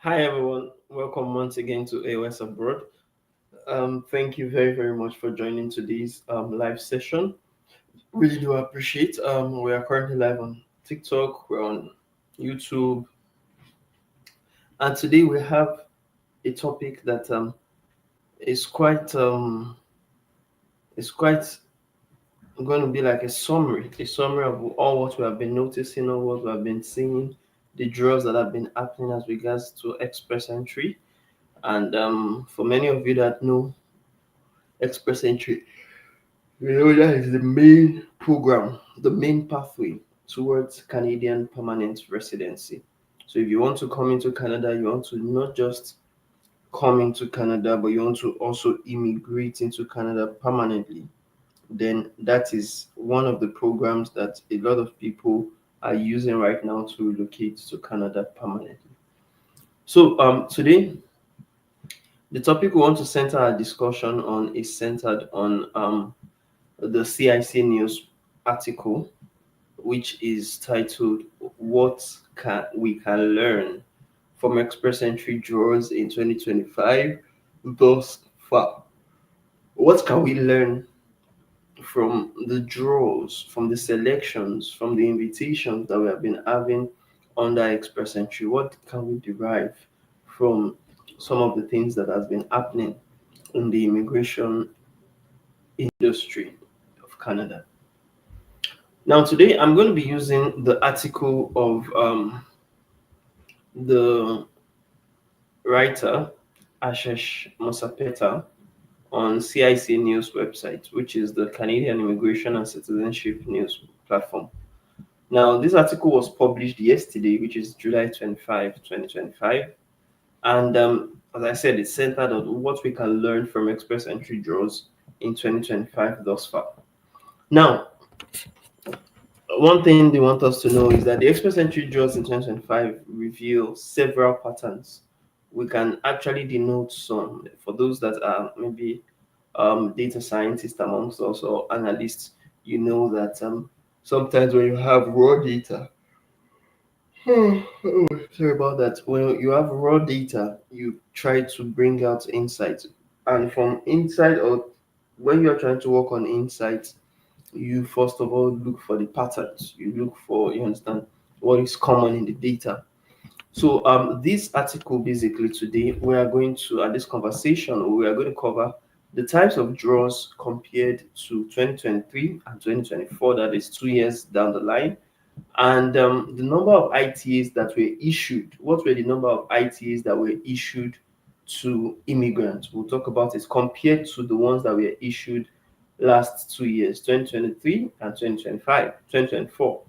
Hi everyone, welcome once again to A.O.S abroad. Thank you very very much for joining today's live session. Really do appreciate. We are currently live on TikTok, we're on YouTube, and today we have a topic that is quite going to be like a summary of all what we have been noticing, all what we have been seeing, the draws that have been happening as regards to express entry. And for many of you that know express entry, that is the main program, the main pathway towards Canadian permanent residency. So if you want to come into Canada, you want to not just come into Canada, but you want to also immigrate into Canada permanently, then that is one of the programs that a lot of people are using right now to relocate to Canada permanently. So today the topic we want to center our discussion on is centered on the CIC news article, which is titled "What Can We Can Learn from Express Entry Draws in 2025 Thus Far." What can we learn from the draws, from the selections, from the invitations that we have been having under Express Entry? What can we derive from some of the things that has been happening in the immigration industry of Canada? Now, today I'm going to be using the article of the writer Ashish Mosapeta on CIC News website, which is the Canadian Immigration and Citizenship News platform. Now, this article was published yesterday, which is July 25, 2025. And as I said, it's centered on what we can learn from express entry draws in 2025 thus far. Now, one thing they want us to know is that the express entry draws in 2025 reveal several patterns. We can actually denote some for those that are maybe data scientists amongst us or analysts. You know that sometimes when you have raw data, oh, sorry about that. When you have raw data, you try to bring out insights, and from insight, or when you're trying to work on insights, you first of all look for the patterns. You look for, you understand what is common in the data. So this article basically today we are going to at this conversation we are going to cover the types of draws compared to 2023 and 2024, that is 2 years down the line, and the number of ITAs that were issued. What were the number of ITAs that were issued to immigrants? We'll talk about it compared to the ones that were issued last 2 years, 2023 and 2025, 2024.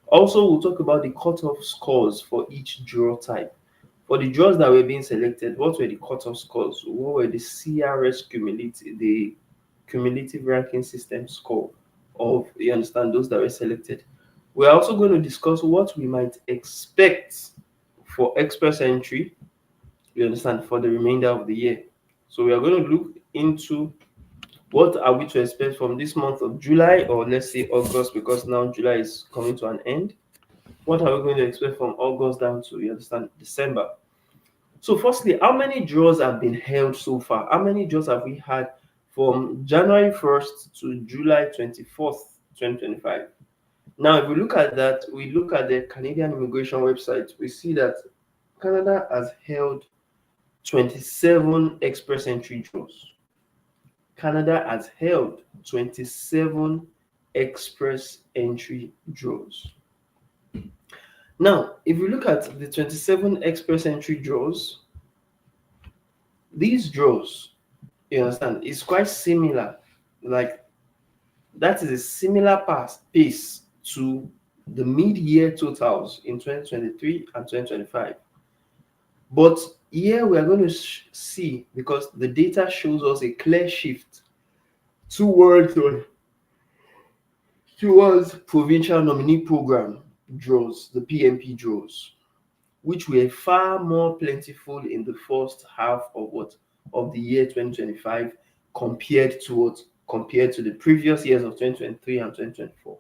Also, we'll talk about the cutoff scores for each draw type. For the draws that were being selected, what were the cutoff scores? What were the CRS cumulative ranking system score of, you understand, those that were selected? We're also going to discuss what we might expect for express entry, you understand, for the remainder of the year. So we are going to look into what are we to expect from this month of July, or let's say August, because now July is coming to an end. What are we going to expect from August down to, you understand, December? So, firstly, how many draws have been held so far? How many draws have we had from January 1st to July 24th, 2025? Now, if we look at that, we look at the Canadian immigration website, we see that Canada has held 27 express entry draws. Canada has held 27 express entry draws. Now, if we look at the 27 express entry draws, these draws, you understand, is quite similar. Like, that is a similar pace to the mid-year totals in 2023 and 2025. But here we are going to see, because the data shows us a clear shift towards provincial nominee program draws, the PNP draws, which were far more plentiful in the first half of the year 2025 compared to the previous years of 2023 and 2024.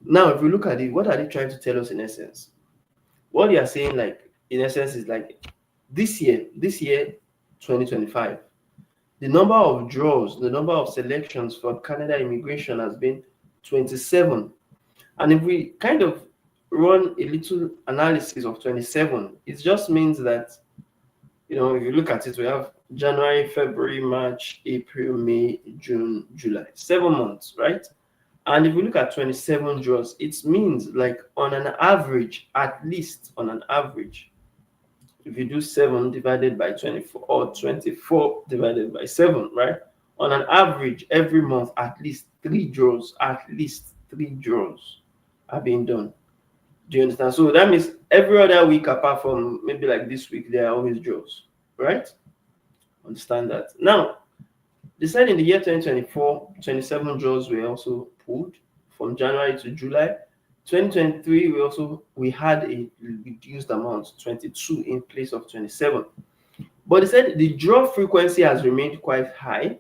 Now, if we look at it, what are they trying to tell us in essence? What they are saying, like, in essence is like this year, 2025, the number of draws, the number of selections for Canada immigration has been 27. And if we kind of run a little analysis of 27, it just means that, if you look at it, we have January, February, March, April, May, June, July, 7 months, right? And if we look at 27 draws, it means like on an average, at least on an average, if you do 7 divided by 24 or 24 divided by 7, right? On an average, every month, at least three draws are being done. Do you understand? So that means every other week, apart from maybe like this week, there are always draws, right? Understand that. Now, they said in the year 2024, 27 draws were also pulled from January to July. 2023, we had a reduced amount, 22 in place of 27. But they said the draw frequency has remained quite high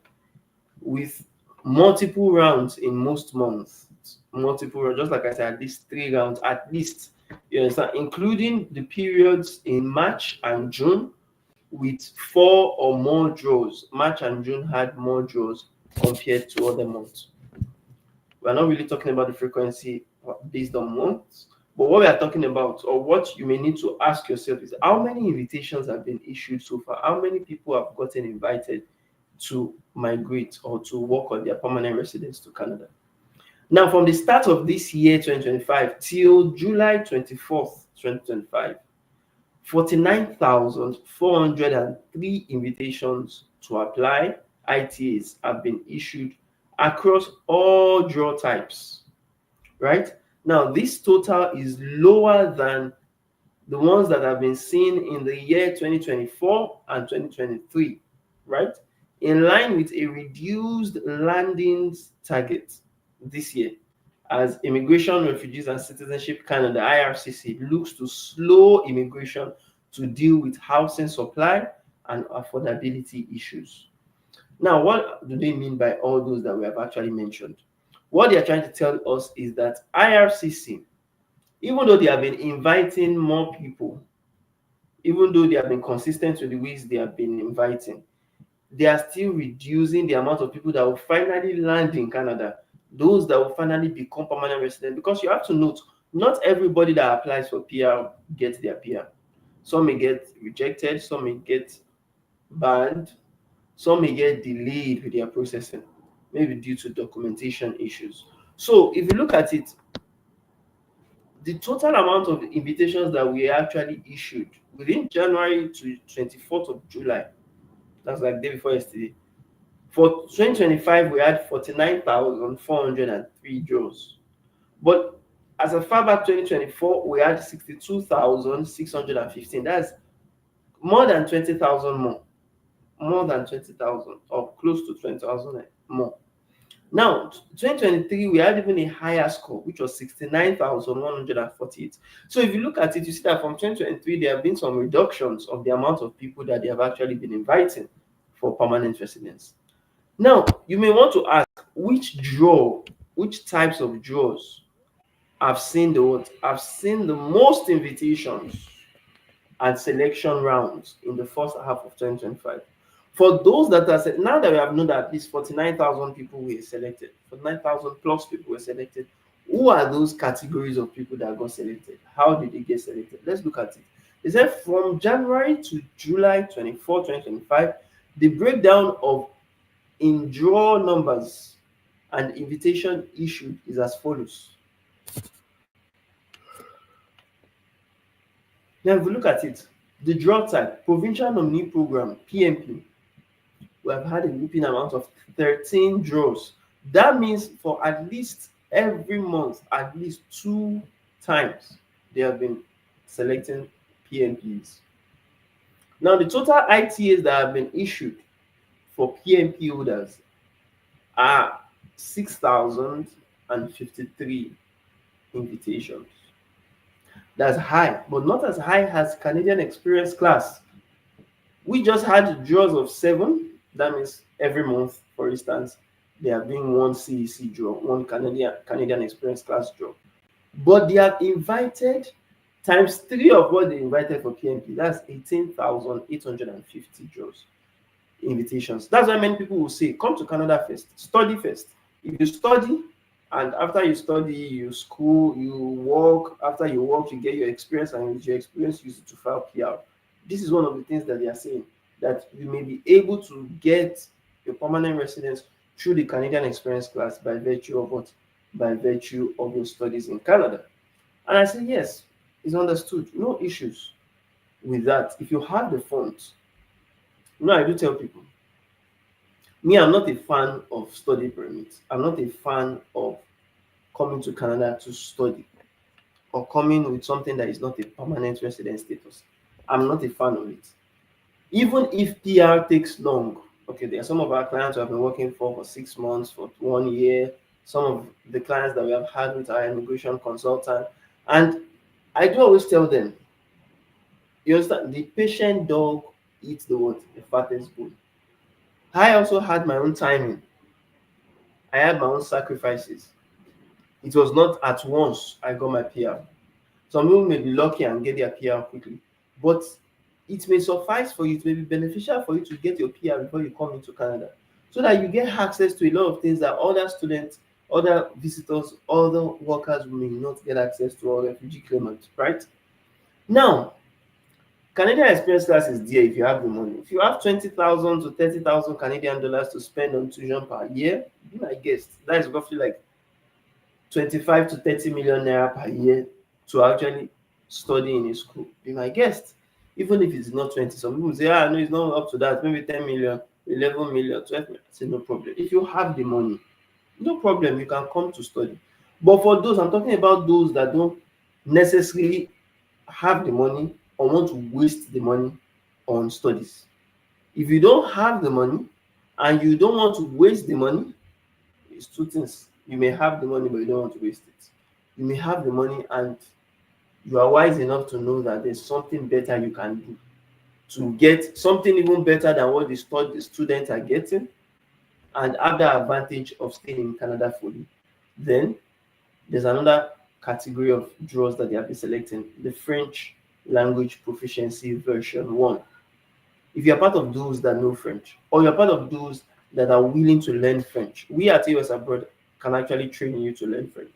with multiple rounds in most months. Multiple rounds, just like I said, at least 3 rounds, at least. You understand? Including the periods in March and June with 4 or more draws. March and June had more draws compared to other months. We're not really talking about the frequency based on months, but what we are talking about, or what you may need to ask yourself, is how many invitations have been issued so far? How many people have gotten invited to migrate or to work on their permanent residence to Canada? Now, from the start of this year, 2025, till July 24th, 2025, 49,403 invitations to apply ITAs have been issued across all draw types, right? Now, this total is lower than the ones that have been seen in the year 2024 and 2023, right? In line with a reduced landings target this year, as Immigration, Refugees and Citizenship Canada, IRCC, looks to slow immigration to deal with housing supply and affordability issues. Now, what do they mean by all those that we have actually mentioned? What they are trying to tell us is that IRCC, even though they have been inviting more people, even though they have been consistent with the ways they have been inviting, they are still reducing the amount of people that will finally land in Canada, those that will finally become permanent residents. Because you have to note, not everybody that applies for PR gets their PR. Some may get rejected, some may get banned, some may get delayed with their processing, maybe due to documentation issues. So if you look at it, the total amount of invitations that we actually issued within January to 24th of July, that's like day before yesterday, for 2025, we had 49,403 draws. But as a far back 2024, we had 62,615. That's more than 20,000 more. More than 20,000 or close to 20,000 more. Now, 2023, we had even a higher score, which was 69,148. So if you look at it, you see that from 2023, there have been some reductions of the amount of people that they have actually been inviting for permanent residence. Now, you may want to ask, which types of draws have seen the most invitations and selection rounds in the first half of 2025? For those that are said, now that we have known that at least 49,000 people were selected, 49,000 plus people were selected, who are those categories of people that got selected? How did they get selected? Let's look at it. It said from January to July 24, 2025, the breakdown of in draw numbers and invitation issued is as follows. Now, if we look at it, the draw type, Provincial Nominee Program, PNP, we have had a whopping amount of 13 draws. That means for at least every month, at least 2 times, they have been selecting PNPs. Now, the total ITAs that have been issued for PNP holders are 6,053 invitations. That's high, but not as high as Canadian Experience class. We just had draws of 7. That means every month, for instance, there have been one CIC draw, one Canadian Experience class draw. But they have invited times 3 of what they invited for PMP, that's 18,850 jobs invitations. That's why many people will say, come to Canada first, study first. If you study, and after you study, you school, you work, after you work, you get your experience, and with your experience, use it to file PR. This is one of the things that they are saying, that you may be able to get your permanent residence through the Canadian Experience class by virtue of what? By virtue of your studies in Canada. And I say, yes, it's understood. No issues with that. If you have the funds, I do tell people, me, I'm not a fan of study permits. I'm not a fan of coming to Canada to study or coming with something that is not a permanent resident status. I'm not a fan of it. Even if PR takes long, okay, there are some of our clients who have been working for 6 months, for 1 year, some of the clients that we have had with our immigration consultant. And I do always tell them, you understand, the patient dog eats the what? The fattest bone. I also had my own timing. I had my own sacrifices. It was not at once I got my PR. Some people may be lucky and get their PR quickly, but it may suffice for you, to be beneficial for you to get your PR before you come into Canada, so that you get access to a lot of things that other students, other visitors, other workers may not get access to, or refugee claimants, right? Now, Canadian Experience class is there if you have the money. If you have 20,000 to 30,000 Canadian dollars to spend on tuition per year, be my guest. That is roughly like 25 to 30 million naira per year to actually study in a school. Be my guest. Even if it's not 20, some people say, no, it's not up to that, maybe 10 million, 11 million, 12 million. I say, no problem. If you have the money, no problem, you can come to study. But for those, I'm talking about those that don't necessarily have the money or want to waste the money on studies. If you don't have the money and you don't want to waste the money, it's two things. You may have the money, but you don't want to waste it. You may have the money and you are wise enough to know that there's something better you can do to get something even better than what the students are getting, and have the advantage of staying in Canada fully. Then there's another category of draws that they have been selecting, the French language proficiency version 1. If you're part of those that know French, or you're part of those that are willing to learn French, we at A.O.S Abroad can actually train you to learn French.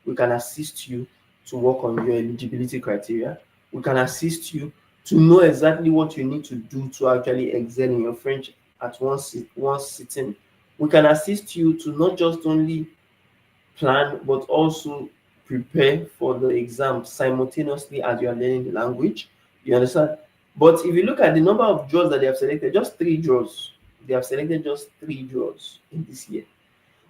We can assist you to work on your eligibility criteria. We can assist you to know exactly what you need to do to actually excel in your French at one sitting. We can assist you to not just only plan, but also prepare for the exam simultaneously as you are learning the language. You understand? But if you look at the number of draws that they have selected, just 3 draws. They have selected just 3 draws in this year.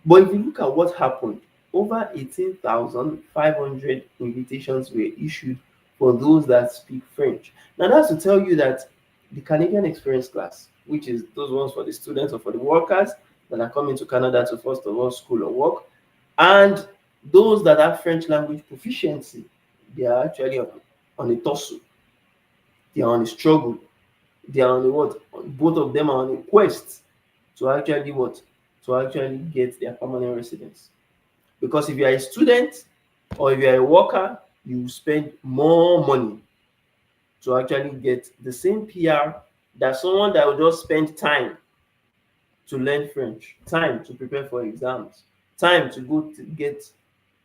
But if you look at what happened, over 18,500 invitations were issued for those that speak French. Now that's to tell you that the Canadian Experience class, which is those ones for the students or for the workers that are coming to Canada to first of all school or work, and those that have French language proficiency, they are actually on a tussle. They are on a struggle. They are on a what? Both of them are on a quest to actually what? To actually get their permanent residence. Because if you are a student or if you are a worker, you spend more money to actually get the same PR that someone that will just spend time to learn French, time to prepare for exams, time to go to get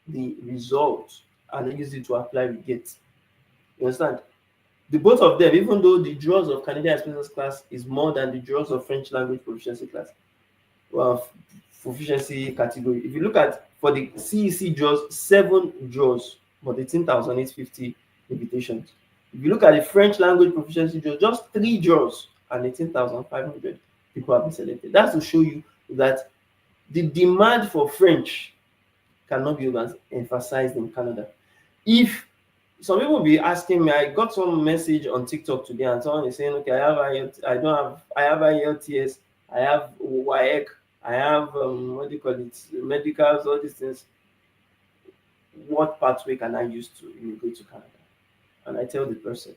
the results and use it to apply with GET. You understand? The both of them, even though the draws of Canadian Experience class is more than the draws of French language proficiency class, well, proficiency category. If you look at for the CEC draws, 7 draws, but 18,850 invitations. If you look at the French language proficiency draws, just 3 draws and 18,500 people have been selected. That's to show you that the demand for French cannot be emphasized in Canada. If some people will be asking me, I got some message on TikTok today, and someone is saying, okay, I have IELTS, I have WAEC, I have what do you call it, medicals, all these things. What pathway can I use to immigrate to Canada? And I tell the person,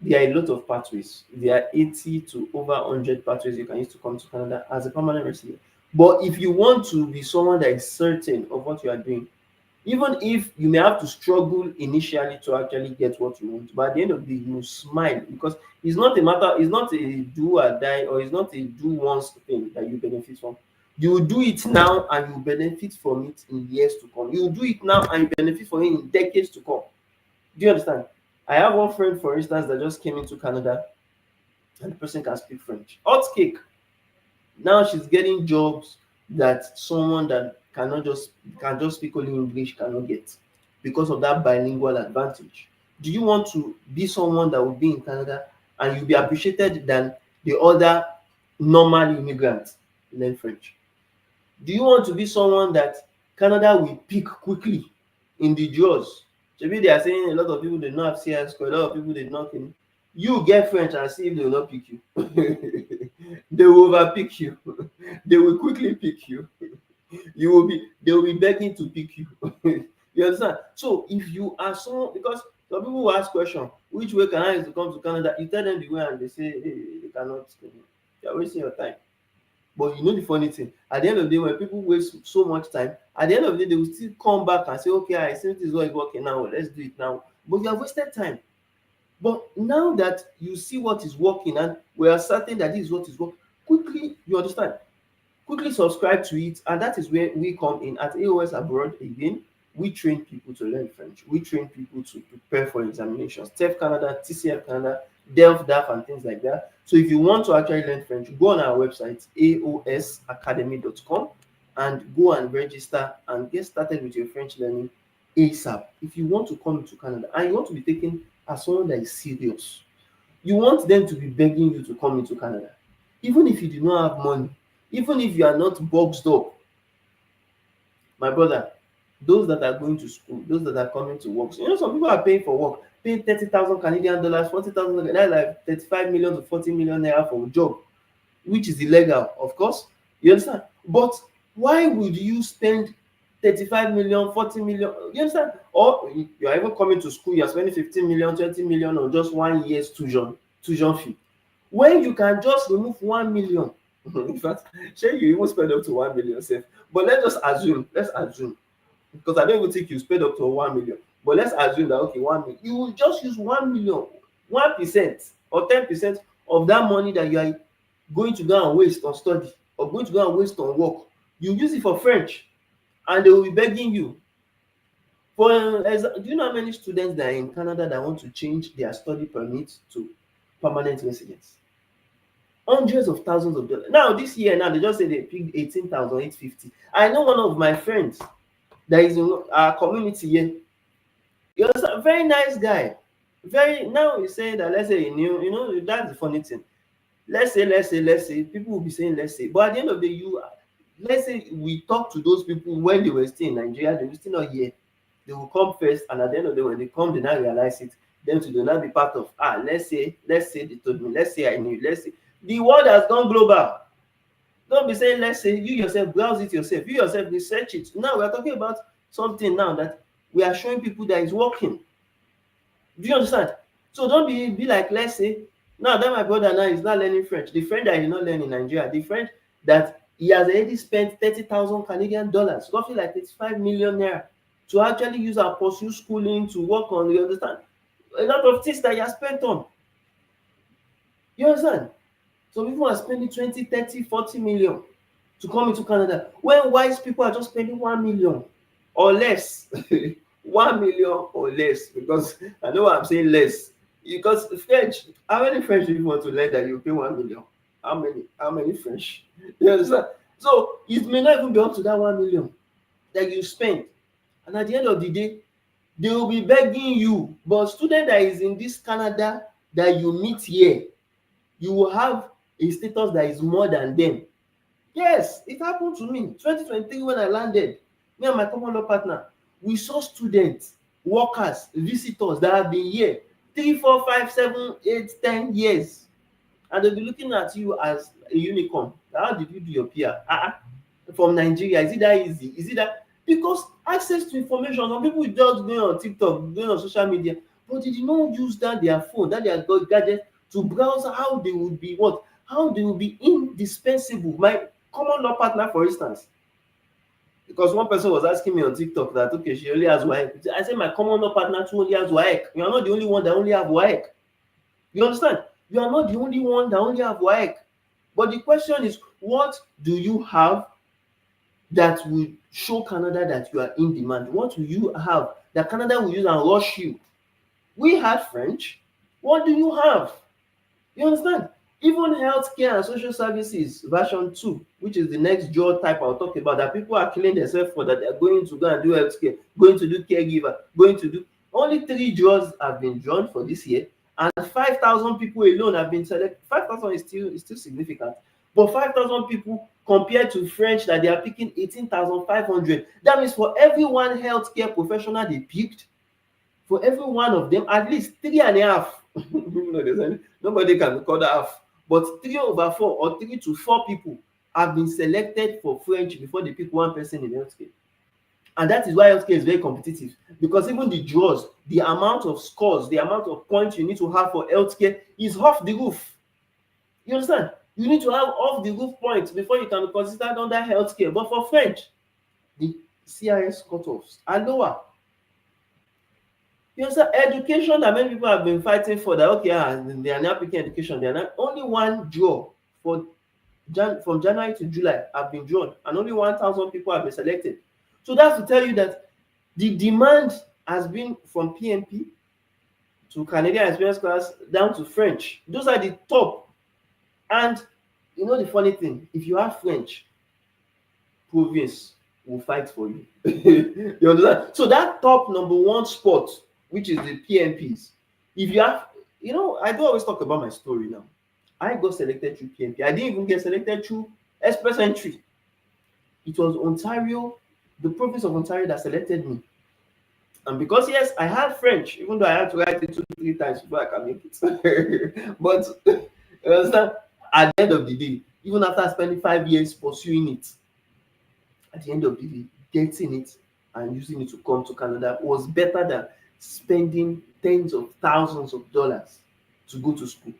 there are a lot of pathways. There are 80 to over 100 pathways you can use to come to Canada as a permanent resident. But if you want to be someone that is certain of what you are doing, Even if you may have to struggle initially to actually get what you want, but at the end of the day, you smile because it's not a do or die, or it's not a do once thing that you benefit from. You will do it now and you benefit from it in years to come. You will do it now and you benefit from it in decades to come. Do you understand? I have one friend, for instance, that just came into Canada, and the person can speak French. Hot cake. Now she's getting jobs that someone that can just speak only English cannot get because of that bilingual advantage. Do you want to be someone that will be in Canada and you'll be appreciated than the other normal immigrants? Learn French. Do you want to be someone that Canada will pick quickly in the draws? Maybe they are saying a lot of people did not have CIC, a lot of people did not. You get French and see if they will not pick you. They will overpick you. They will quickly pick you. They will be begging to pick you. You understand? So if you are someone, because some people will ask question, which way can I use to come to Canada? You tell them the way and they say, hey, they cannot. You are wasting your time. But you know the funny thing, at the end of the day, when people waste so much time, at the end of the day, they will still come back and say, okay, I see this is what is working now, let's do it now. But you have wasted time. But now that you see what is working and we are certain that this is what is working, quickly, you understand, quickly subscribe to it. And that is where we come in at A.O.S Abroad again. We train people to learn French. We train people to prepare for examinations. TEF Canada, TCF Canada, DELF, DAF, and things like that. So if you want to actually learn French, go on our website, aosacademy.com, and go and register and get started with your French learning ASAP. If you want to come to Canada and you want to be taken as someone that is serious, you want them to be begging you to come into Canada. Even if you do not have money, even if you are not boxed up, my brother, those that are going to school, those that are coming to work. So, some people are paying for work, paying 30,000 Canadian dollars, 40,000, that's like 35 million to 40 million naira for a job, which is illegal, of course. You understand? But why would you spend 35 million, 40 million? You understand? Or you are even coming to school, you are spending 15 million, 20 million on just 1 year's tuition fee. When you can just remove 1 million. In fact, shey you even spend up to 1 million sef. But let's assume, because I don't even think you spend up to 1 million. But let's assume that okay, 1 million. You will just use 1 million, 1% or 10% of that money that you are going to go and waste on study or going to go and waste on work. You use it for French and they will be begging you. Do you know how many students that are in Canada that want to change their study permit to permanent residence? Hundreds of thousands of dollars. Now this year, now they just say they picked 18,850. I know one of my friends that is in our community here. He was a very nice guy. Now he's saying that, let's say he knew, that's the funny thing. Let's say, people will be saying let's say, but at the end of the day, let's say we talk to those people when they were still in Nigeria, they were still not here. They will come first, and at the end of the day, when they come, they now realize it. Them to do not be part of, let's say they told me, let's say I knew, let's say. The world has gone global. Don't be saying let's say. You yourself browse it yourself. You yourself research it. Now we are talking about something now that we are showing people that is working. Do you understand? So don't be like let's say. Now that my brother now is not learning French. The French that he not learning in Nigeria, the French that he has already spent 30,000 Canadian dollars, roughly like 35 million naira, to actually use and pursue schooling, to work on. You understand? A lot of things that he has spent on. You understand? So people are spending 20, 30, 40 million to come into Canada, when wise people are just spending 1 million or less. 1 million or less, because I know what I'm saying less. Because French, how many French people want to learn that you pay 1 million? How many French? You understand? So it may not even be up to that 1 million that you spend. And at the end of the day, they will be begging you. But student that is in this Canada that you meet here, you will have a status that is more than them. Yes, it happened to me. 2023 when I landed, me and my common law partner, we saw students, workers, visitors that have been here 3, 4, 5, 7, 8, 10 years. And they'll be looking at you as a unicorn. How did you do your PR? From Nigeria, is it that easy? Is it that? Because access to information, some people just going on TikTok, going on social media, but they did not use that their phone, that their gadget to browse how they would be how they will be indispensable. My common law partner, for instance, Because one person was asking me on TikTok that okay, she only has WAEC. I said my common law partner too only has WAEC. You are not the only one that only have WAEC. You understand? You are not the only one that only have WAEC. But the question is, what do you have that will show Canada that you are in demand? What will you have that Canada will use and rush you? We had French. What do you have? You understand? Even healthcare and social services version 2, which is the next job type I'll talk about, that people are killing themselves for, that they're going to go and do healthcare, going to do caregiver, going to do. Only 3 jobs have been drawn for this year, and 5,000 people alone have been selected. 5,000 is still significant, but 5,000 people compared to French that they are picking 18,500. That means for every one healthcare professional they picked, for every one of them, at least 3.5. Nobody can record half, but 3/4 or 3 to 4 people have been selected for French before they pick one person in healthcare. And that is why healthcare is very competitive, because even the draws, the amount of scores, the amount of points you need to have for healthcare is off the roof. You understand? You need to have off the roof points before you can be considered under healthcare. But for French, the CIS cutoffs are lower. You understand? Education that many people have been fighting for, that okay, they are now picking education. They are not only one draw for from January to July have been drawn, and only 1,000 people have been selected. So that's to tell you that the demand has been from PMP to Canadian Experience Class down to French. Those are the top. And you know the funny thing, if you have French, province will fight for you. You understand? So that top number 1 spot, which is the PMPs, if you have, I do always talk about my story now. I got selected through PMP. I didn't even get selected through express entry. It was Ontario, the province of Ontario, that selected me. And because yes, I had French, even though I had to write it 2-3 times before I can make it. But you understand? At the end of the day, even after spending 5 years pursuing it, at the end of the day, getting it and using it to come to Canada was better than spending tens of thousands of dollars to go to school.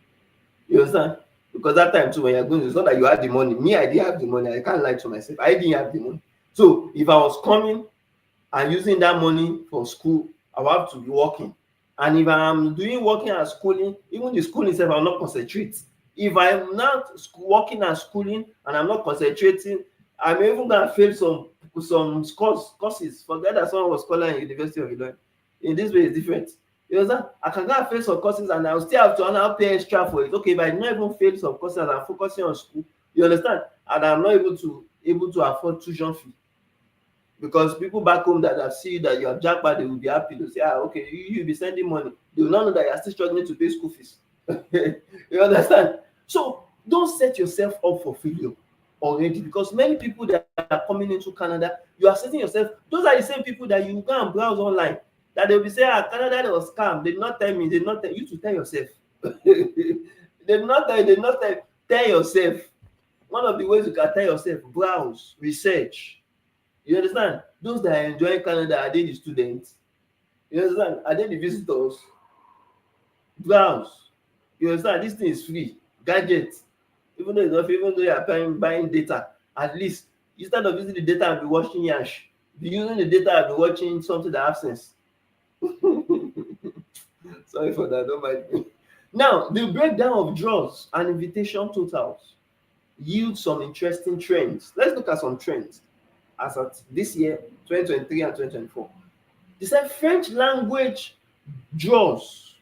You understand? Because that time too, when you're going, it's not that you had the money. Me, I didn't have the money. I can't lie to myself. I didn't have the money. So if I was coming and using that money for school, I will have to be working. And if I'm doing working and schooling, even the schooling itself, I'll not concentrate. If I'm not working and schooling and I'm not concentrating, I'm even going to fail some courses. Forget that someone was calling in University of Illinois. In this way, it's different. You understand? I can go and fail some courses and I'll still have to now pay extra for it. Okay, but I not even fail some courses and I'm focusing on school. You understand? And I'm not able to afford tuition fee. Because people back home that have seen that you are jackpot, they will be happy to say, okay, you'll be sending money. They will not know that you're still struggling to pay school fees. You understand? So don't set yourself up for failure already, because many people that are coming into Canada, you are setting yourself, those are the same people that you go and browse online, that they'll be saying, Canada was scam. They did not tell me, they did not tell you to tell yourself. They did not tell yourself. One of the ways you can tell yourself, browse, research. You understand? Those that are enjoying Canada, are they the students? You understand? Are they the visitors? Browse. You understand? This thing is free. Gadgets. Even though you are buying data, at least instead of using the data and be watching Yash, be using the data and be watching something that has sense. Sorry for that, don't mind me. Now, the breakdown of draws and invitation totals yield some interesting trends. Let's look at some trends as at this year, 2023 and 2024. They said French language draws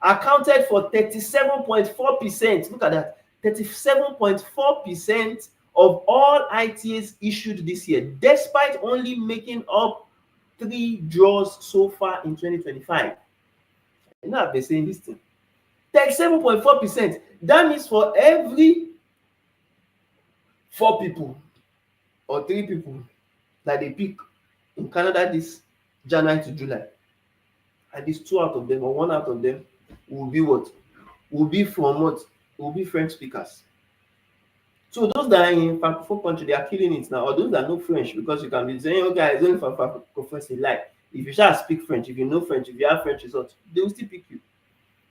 accounted for 37.4%. Look at that. 37.4% of all ITAs issued this year, despite only making up 3 draws so far in 2025. You know, I've been saying this thing. 37.4%. That means for every 4 people or 3 people that they pick in Canada this January to July, at least 2 out of them or 1 out of them will be what? Will be from what? Will be French speakers. So those that are in Francophone country, they are killing it now. Or those that know French, because you can be saying, okay, it's only for Francophone, like if you shall speak French, if you know French, if you have French results, they will still pick you.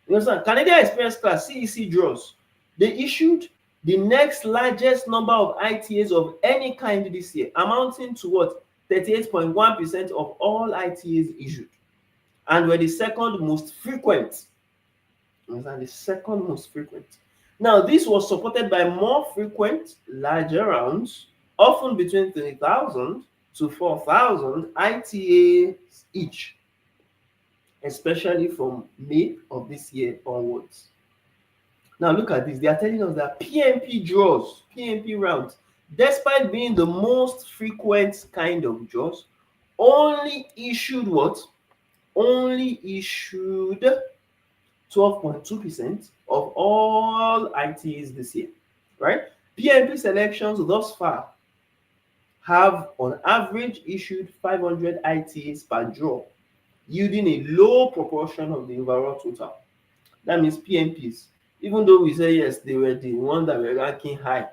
You understand? Canadian Experience Class, CEC draws. They issued The next largest number of ITAs of any kind this year, amounting to what? 38.1% of all ITAs issued, and were the second most frequent. The second most frequent. Now, this was supported by more frequent, larger rounds, often between 3,000 to 4,000 ITAs each, especially from May of this year onwards. Now look at this. They are telling us that PMP draws, PMP rounds, despite being the most frequent kind of draws, only issued what? Only issued 12.2% of all ITs this year, right? PMP selections thus far have on average issued 500 ITs per draw, yielding a low proportion of the overall total. That means PMPs, even though we say yes, they were the ones that were ranking high,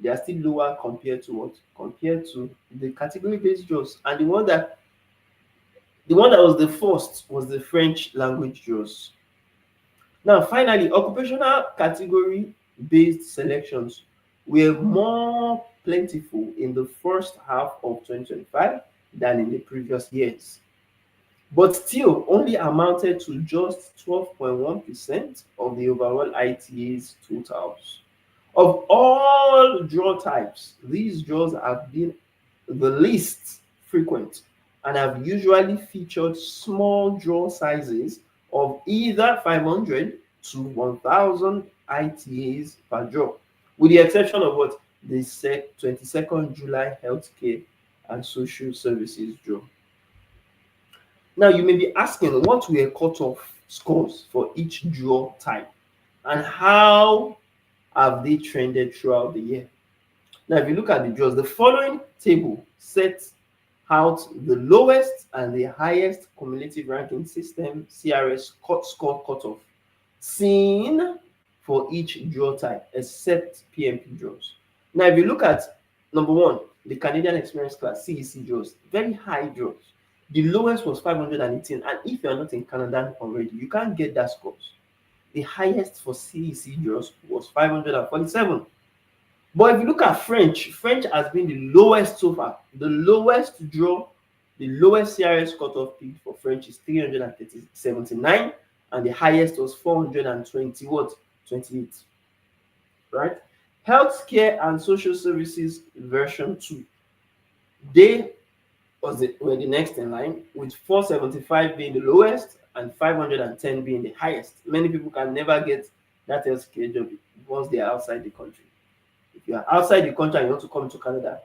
they are still lower compared to what? Compared to the category-based draws. And the one that was the first was the French language draws. Now, finally, occupational category-based selections were more plentiful in the first half of 2025 than in the previous years, but still only amounted to just 12.1% of the overall ITA's totals. Of all draw types, these draws have been the least frequent and have usually featured small draw sizes of either 500 to 1,000 ITAs per draw, with the exception of what? The 22nd July Healthcare and Social Services draw. Now, you may be asking what were cutoff scores for each draw type and how have they trended throughout the year. Now, if you look at the draws, the following table sets out the lowest and the highest cumulative ranking system CRS score cutoff seen for each draw type except PMP draws. Now, if you look at number one, the Canadian Experience Class CEC draws, very high draws. The lowest was 518, and if you're not in Canada already, you can't get that scores. The highest for CEC draws was 547. But if you look at French, French has been the lowest so far. The lowest draw, the lowest CRS cutoff peak for French is 379, and the highest was 420 what? 28. Right? Healthcare and Social Services version 2. They were the next in line, with 475 being the lowest and 510 being the highest. Many people can never get that healthcare job once they are outside the country. If you are outside the country and you want to come to Canada,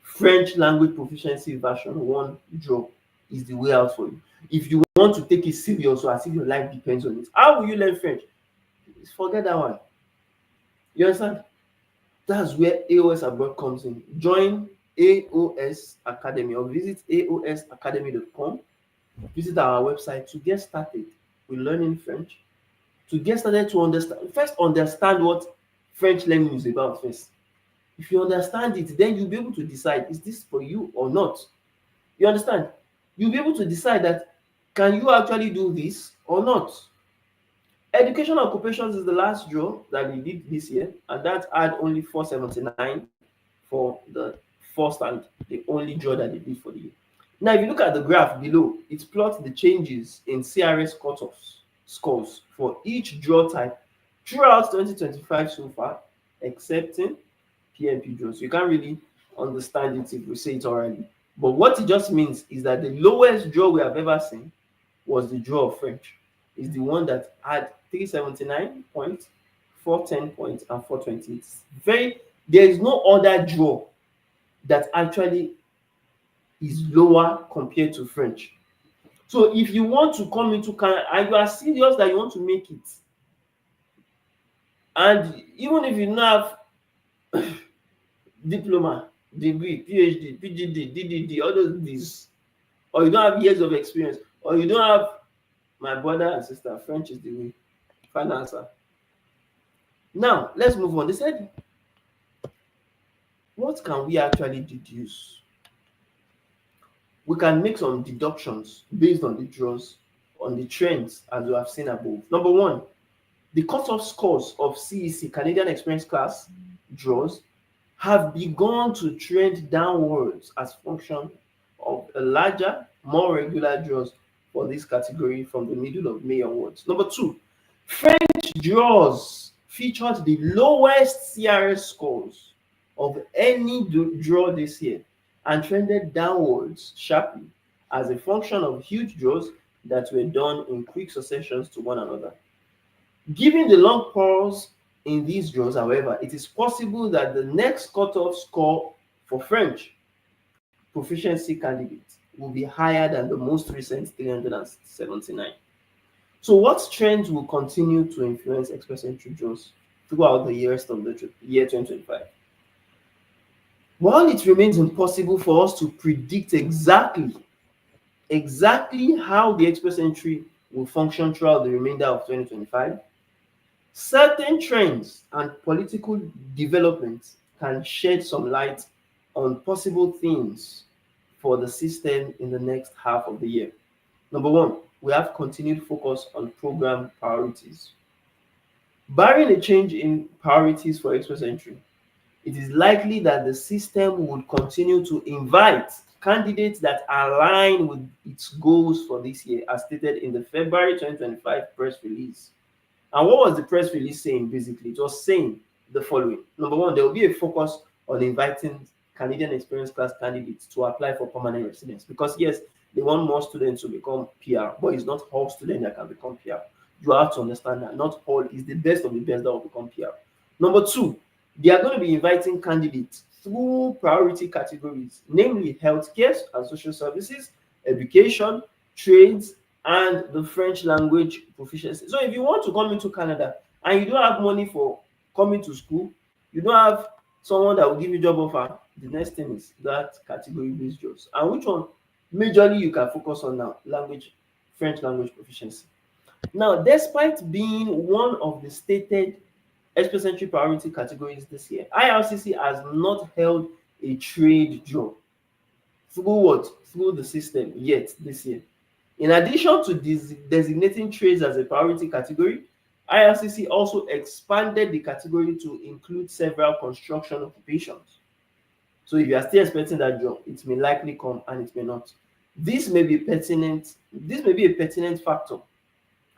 French language proficiency version 1 draw is the way out for you. If you want to take it serious or as if your life depends on it, how will you learn French? Forget that one. You understand? That's where A.O.S abroad comes in. Join A.O.S Academy or visit aosacademy.com. Visit our website to get started with learning French. To get started to understand what French learning is about first. If you understand it, then you'll be able to decide, is this for you or not? You understand? You'll be able to decide that, can you actually do this or not? Education occupations is the last draw that we did this year, and that had only 479 for the first and the only draw that they did for the year. Now, if you look at the graph below, it plots the changes in CRS cutoffs scores for each draw type throughout 2025 so far, excepting PMP draws. You can't really understand it if we say it orally. But what it just means is that the lowest draw we have ever seen was the draw of French. Is the one that had 379 points, 410 points, and 428. There is no other draw that actually is lower compared to French. So if you want to come into Canada and you are serious that you want to make it, and even if you don't have diploma, degree, PhD, PGD, DDD, all those things, or you don't have years of experience, or you don't have, my brother and sister, French is the way. Final answer. Now, let's move on. They said, what can we actually deduce? We can make some deductions based on the draws, on the trends, as we have seen above. Number one, The cutoff scores of CEC, Canadian Experience Class draws, have begun to trend downwards as function of a larger, more regular draws for this category from the middle of May onwards. Number two, French draws featured the lowest CRS scores of any draw this year and trended downwards sharply as a function of huge draws that were done in quick successions to one another. Given the long pause in these draws, however, it is possible that the next cutoff score for French proficiency candidates will be higher than the most recent 379. So what trends will continue to influence express entry draws throughout the rest of the year 2025? While it remains impossible for us to predict exactly how the express entry will function throughout the remainder of 2025, certain trends and political developments can shed some light on possible themes for the system in the next half of the year. Number one, we have continued focus on program priorities. Barring a change in priorities for express entry, it is likely that the system would continue to invite candidates that align with its goals for this year, as stated in the February 2025 press release. And what was the press release saying basically? It was saying the following. Number one, there will be a focus on inviting Canadian Experience Class candidates to apply for permanent residence because, yes, they want more students to become PR, but it's not all students that can become PR. You have to understand that not all is the best of the best that will become PR. Number two, they are going to be inviting candidates through priority categories, namely healthcare and social services, education, trades, and the French language proficiency. So if you want to come into Canada and you don't have money for coming to school, you don't have someone that will give you job offer, the next thing is that category-based jobs. And which one majorly you can focus on now? French language proficiency. Now, despite being one of the stated express entry priority categories this year, IRCC has not held a trade draw through what? Through the system yet this year. In addition to designating trades as a priority category, IRCC also expanded the category to include several construction occupations. So if you are still expecting that job, it may likely come and it may not. This may be a pertinent factor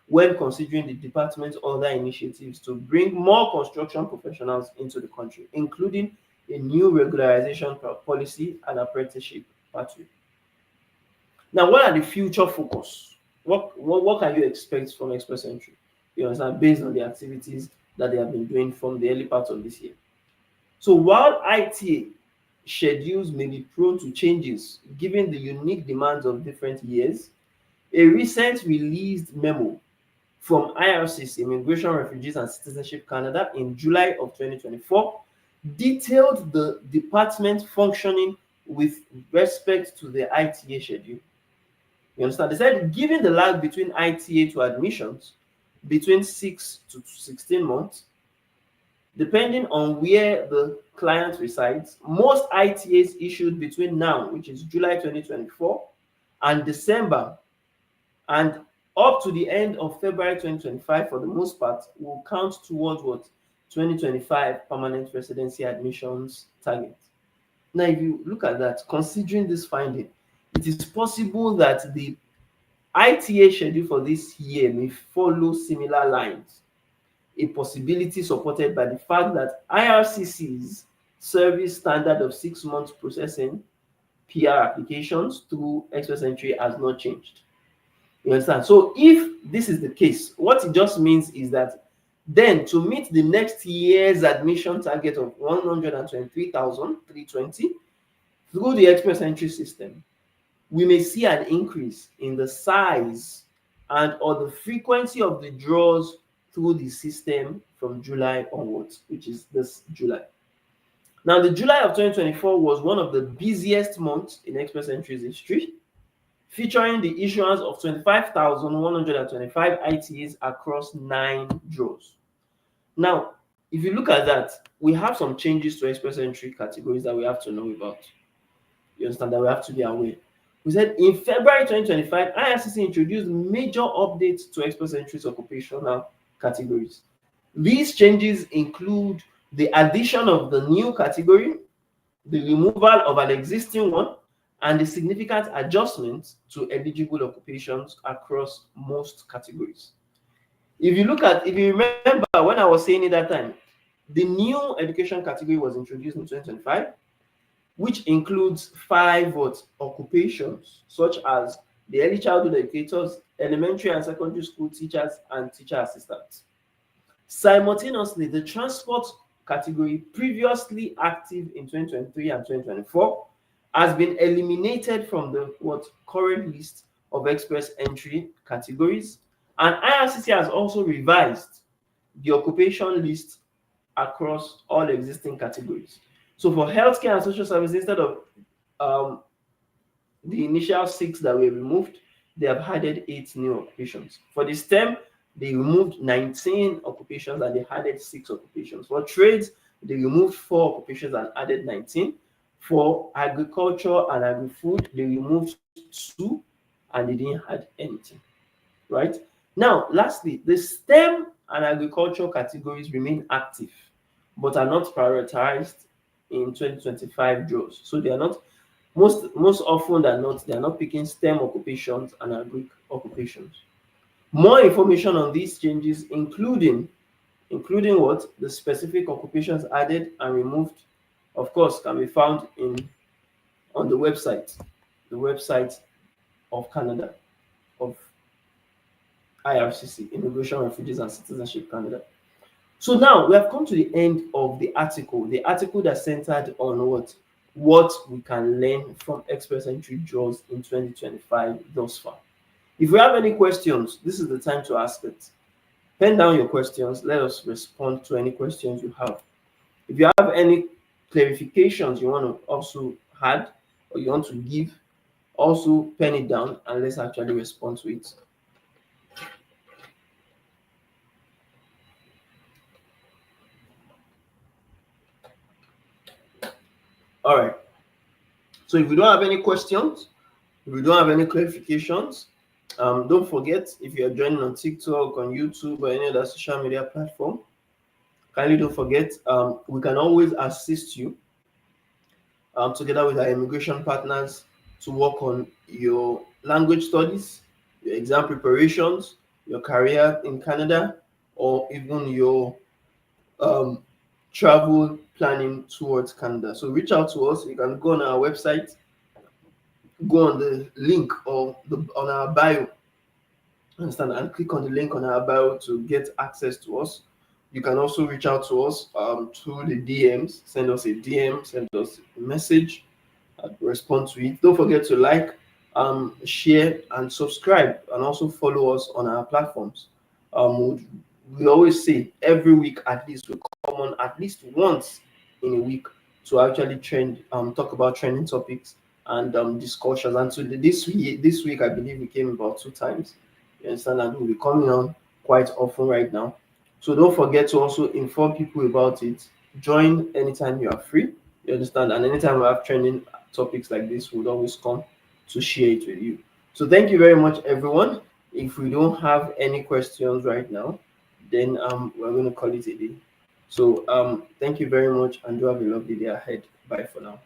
when considering the department's other initiatives to bring more construction professionals into the country, including a new regularization policy and apprenticeship pathway. Now, what are the future focus? What can you expect from express entry? You understand, based on the activities that they have been doing from the early part of this year. So while ITA schedules may be prone to changes given the unique demands of different years, a recent released memo from IRCC, Immigration, Refugees and Citizenship Canada, in July of 2024 detailed the department functioning with respect to the ITA schedule. You understand? They said, given the lag between ITA to admissions between 6 to 16 months, depending on where the client resides, most ITAs issued between now, which is July 2024, and December, and up to the end of February 2025, for the most part, will count towards what? 2025 permanent residency admissions target. Now, if you look at that, considering this finding, it is possible that the ITA schedule for this year may follow similar lines, a possibility supported by the fact that IRCC's service standard of 6 months processing PR applications through express entry has not changed. You understand? So if this is the case, what it just means is that then to meet the next year's admission target of 123,320 through the express entry system, we may see an increase in the size and or the frequency of the draws through the system from July onwards, which is this July. Now, the July of 2024 was one of the busiest months in express entry's history, featuring the issuance of 25,125 ITAs across 9 draws. Now, if you look at that, we have some changes to express entry categories that we have to know about. You understand, that we have to be aware. We said in February 2025, IRCC introduced major updates to express entry's occupational categories. These changes include the addition of the new category, the removal of an existing one, and the significant adjustments to eligible occupations across most categories. If you remember when I was saying it that time, the new education category was introduced in 2025, which includes five what occupations, such as the early childhood educators, elementary and secondary school teachers, and teacher assistants. Simultaneously, the transport category, previously active in 2023 and 2024, has been eliminated from the what current list of express entry categories, and IRCC has also revised the occupation list across all existing categories. So for healthcare and social services, instead of um, the initial six that were removed, they have added eight new occupations. For the STEM, they removed 19 occupations and they added six occupations. For trades, they removed four occupations and added 19. For agriculture and agri-food, they removed two and they didn't add anything. Right? Now, lastly, the STEM and agriculture categories remain active but are not prioritized in 2025 draws. So they are not most often than not, they are not picking STEM occupations and agri occupations. More information on these changes, including what the specific occupations added and removed, of course, can be found in on the website of Canada, of IRCC, Immigration, Refugees and Citizenship Canada. So now we have come to the end of the article that centered on what we can learn from express entry draws in 2025 thus far. If you have any questions, this is the time to ask it. Pen down your questions. Let us respond to any questions you have. If you have any clarifications you want to also add or you want to give, also pen it down and let's actually respond to it. All right. So if you don't have any questions, if you don't have any clarifications, don't forget, if you are joining on TikTok, on YouTube, or any other social media platform, kindly don't forget, we can always assist you together with our immigration partners to work on your language studies, your exam preparations, your career in Canada, or even your um, travel planning towards Canada. So reach out to us. You can go on our website, go on the link on our bio, understand, and click on the link on our bio to get access to us. You can also reach out to us through the DMs. Send us a DM, send us a message, respond to it. Don't forget to like, share, and subscribe, and also follow us on our platforms. We always say every week at least we come on at least once in a week to actually talk about trending topics and discussions. And so this week I believe we came about two times. You understand? And we'll be coming on quite often right now. So don't forget to also inform people about it. Join anytime you are free. You understand? And anytime we have trending topics like this, we'll always come to share it with you. So thank you very much, everyone. If we don't have any questions right now, then we're going to call it a day. So thank you very much and do have a lovely day ahead. Bye for now.